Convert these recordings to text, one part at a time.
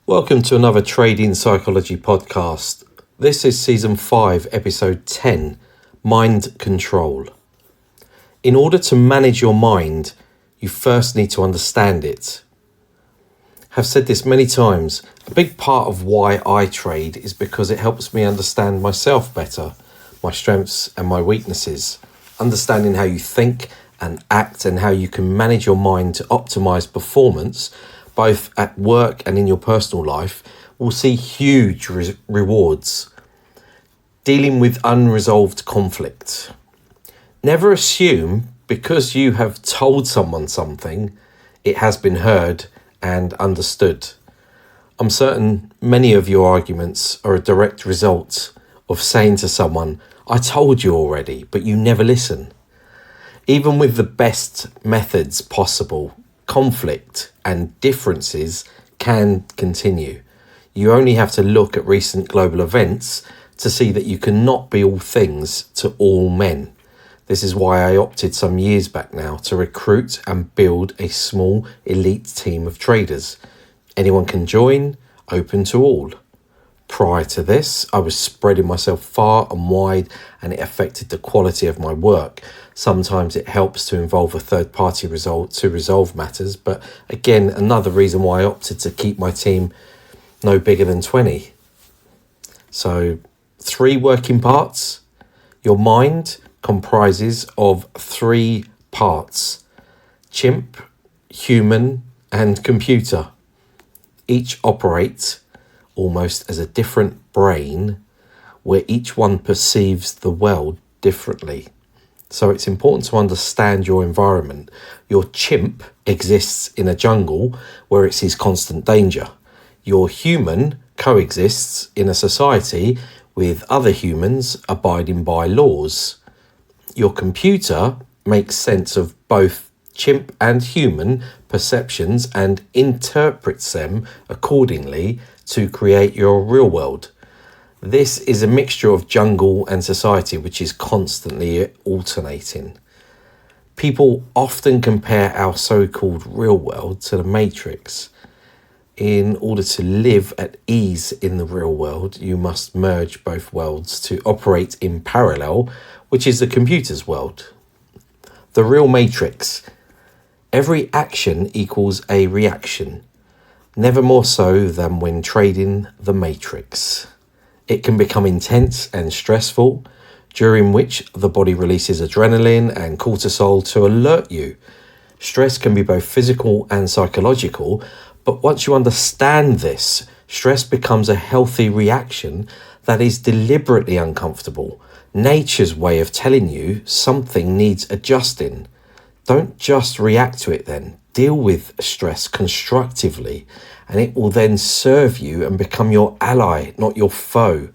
Welcome to another Trading Psychology podcast. This is season 5, episode 10, Mind Control. In order to manage your mind, you first need to understand it. I've said this many times. A big part of why I trade is because it helps me understand myself better, my strengths and my weaknesses. Understanding how you think and act and how you can manage your mind to optimize performance both at work and in your personal life, will see huge rewards. Dealing with unresolved conflict. Never assume because you have told someone something, it has been heard and understood. I'm certain many of your arguments are a direct result of saying to someone, I told you already, but you never listen. Even with the best methods possible, conflict and differences can continue. You only have to look at recent global events to see that you cannot be all things to all men. This is why I opted some years back now to recruit and build a small elite team of traders. Anyone can join, open to all. Prior to this, I was spreading myself far and wide and it affected the quality of my work. Sometimes it helps to involve a third party result to resolve matters, but again, another reason why I opted to keep my team no bigger than 20. So 3 working parts. Your mind comprises of 3 parts: chimp, human and computer. Each operates almost as a different brain where each one perceives the world differently. So it's important to understand your environment. Your chimp exists in a jungle where it sees constant danger. Your human coexists in a society with other humans abiding by laws. Your computer makes sense of both chimp and human perceptions and interprets them accordingly to create your real world. This is a mixture of jungle and society which is constantly alternating. People often compare our so-called real world to the Matrix. In order to live at ease in the real world, you must merge both worlds to operate in parallel, which is the computer's world. The real Matrix. Every action equals a reaction. Never more so than when trading the Matrix. It can become intense and stressful, during which the body releases adrenaline and cortisol to alert you. Stress can be both physical and psychological, but once you understand this, stress becomes a healthy reaction that is deliberately uncomfortable. Nature's way of telling you something needs adjusting. Don't just react to it then. Deal with stress constructively, and it will then serve you and become your ally, not your foe.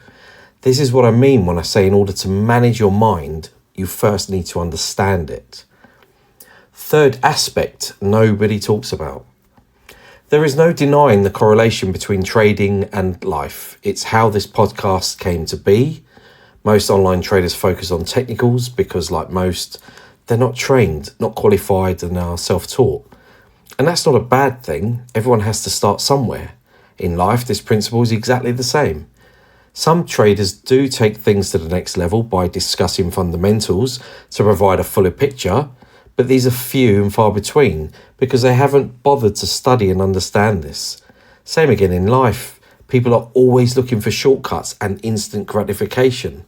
This is what I mean when I say in order to manage your mind, you first need to understand it. Third aspect nobody talks about. There is no denying the correlation between trading and life. It's how this podcast came to be. Most online traders focus on technicals because, like most, they're not trained, not qualified, and are self-taught. And that's not a bad thing. Everyone has to start somewhere. In life, this principle is exactly the same. Some traders do take things to the next level by discussing fundamentals to provide a fuller picture, but these are few and far between because they haven't bothered to study and understand this. Same again in life. People are always looking for shortcuts and instant gratification.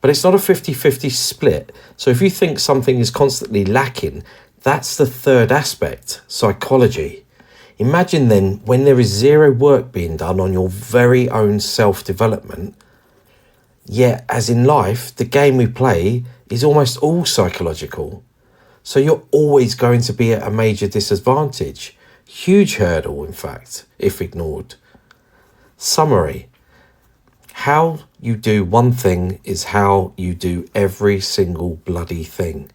But it's not a 50-50 split. So if you think something is constantly lacking, that's the third aspect, psychology. Imagine then when there is zero work being done on your very own self-development, yet as in life, the game we play is almost all psychological. So you're always going to be at a major disadvantage. Huge hurdle, in fact, if ignored. Summary. How you do one thing is how you do every single bloody thing.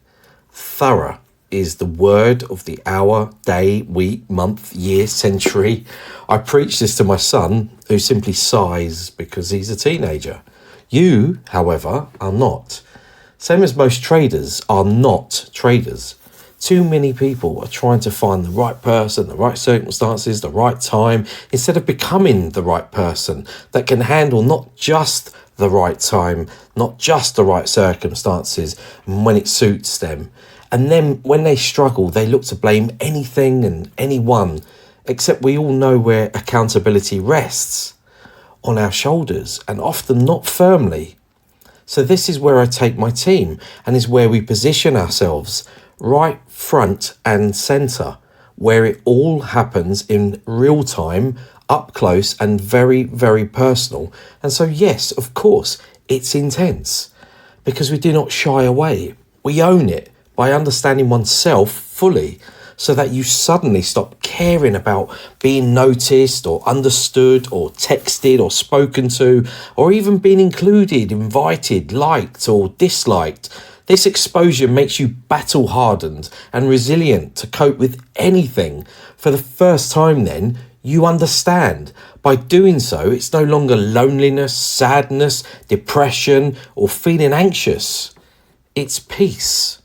Thorough is the word of the hour, day, week, month, year, century. I preach this to my son, who simply sighs because he's a teenager. You, however, are not. Same as most traders are not traders. Too many people are trying to find the right person, the right circumstances, the right time, instead of becoming the right person that can handle not just the right time, not just the right circumstances when it suits them. And then when they struggle, they look to blame anything and anyone, except we all know where accountability rests: on our shoulders, and often not firmly. So this is where I take my team, and is where we position ourselves right front and centre, where it all happens in real time, up close and very, very personal. And so yes, of course, it's intense, because we do not shy away. We own it by understanding oneself fully, so that you suddenly stop caring about being noticed or understood or texted or spoken to, or even being included, invited, liked or disliked. This exposure makes you battle hardened and resilient to cope with anything. For the first time then, you understand. By doing so, it's no longer loneliness, sadness, depression or feeling anxious. It's peace.